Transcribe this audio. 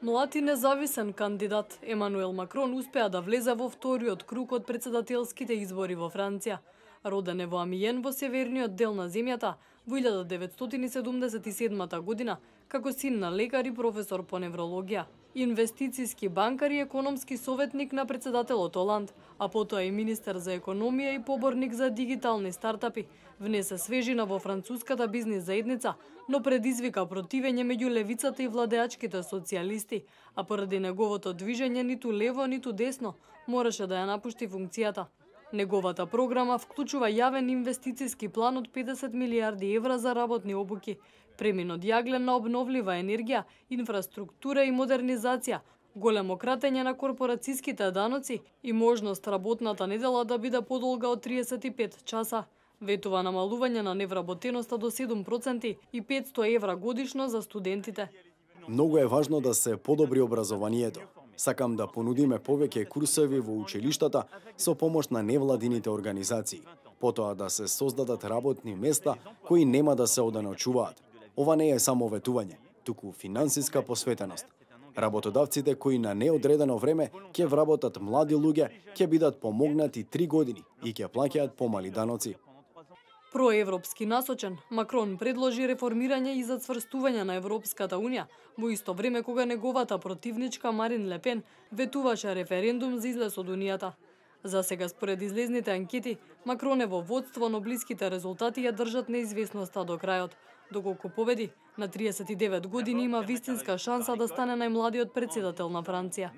Млад и независен кандидат Емануел Макрон успеа да влезе во вториот круг од претседателските избори во Франција. Роден е во Амиен во северниот дел на земјата во 1977 година како син на лекар и професор по неврологија. Инвестициски банкар и економски советник на претседателот Оланд, а потоа и министер за економија и поборник за дигитални стартапи, внесе свежина во француската бизнис заедница, но предизвика противење меѓу левицата и владеачките социјалисти, а поради неговото движење ниту лево, ниту десно мораше да ја напушти функцијата. Неговата програма вклучува јавен инвестициски план од 50 милиарди евра за работни обуки, премин од јаглен на обновлива енергија, инфраструктура и модернизација, големо кратење на корпорацијските даноци и можност работната недела да биде подолга од 35 часа. Ветува намалување на невработеноста до 7% и 500 евра годишно за студентите. Многу е важно да се подобри образованието. Сакам да понудиме повеќе курсеви во училиштата со помош на невладините организации. Потоа да се создадат работни места кои нема да се оданочуваат. Ова не е само ветување, туку финансиска посветеност. Работодавците кои на неодредено време ќе вработат млади луѓе ќе бидат помогнати 3 години и ќе плаќаат помали даноци. Проевропски насочен, Макрон предложи реформирање и зацврстување на Европската Унија, во исто време кога неговата противничка Марин Ле Пен ветуваше референдум за излез од Унијата. За сега според излезните анкети, Макрон е во водство, но блиските резултати ја држат неизвестноста до крајот. Доколку победи, на 39 години има вистинска шанса да стане најмладиот претседател на Франција.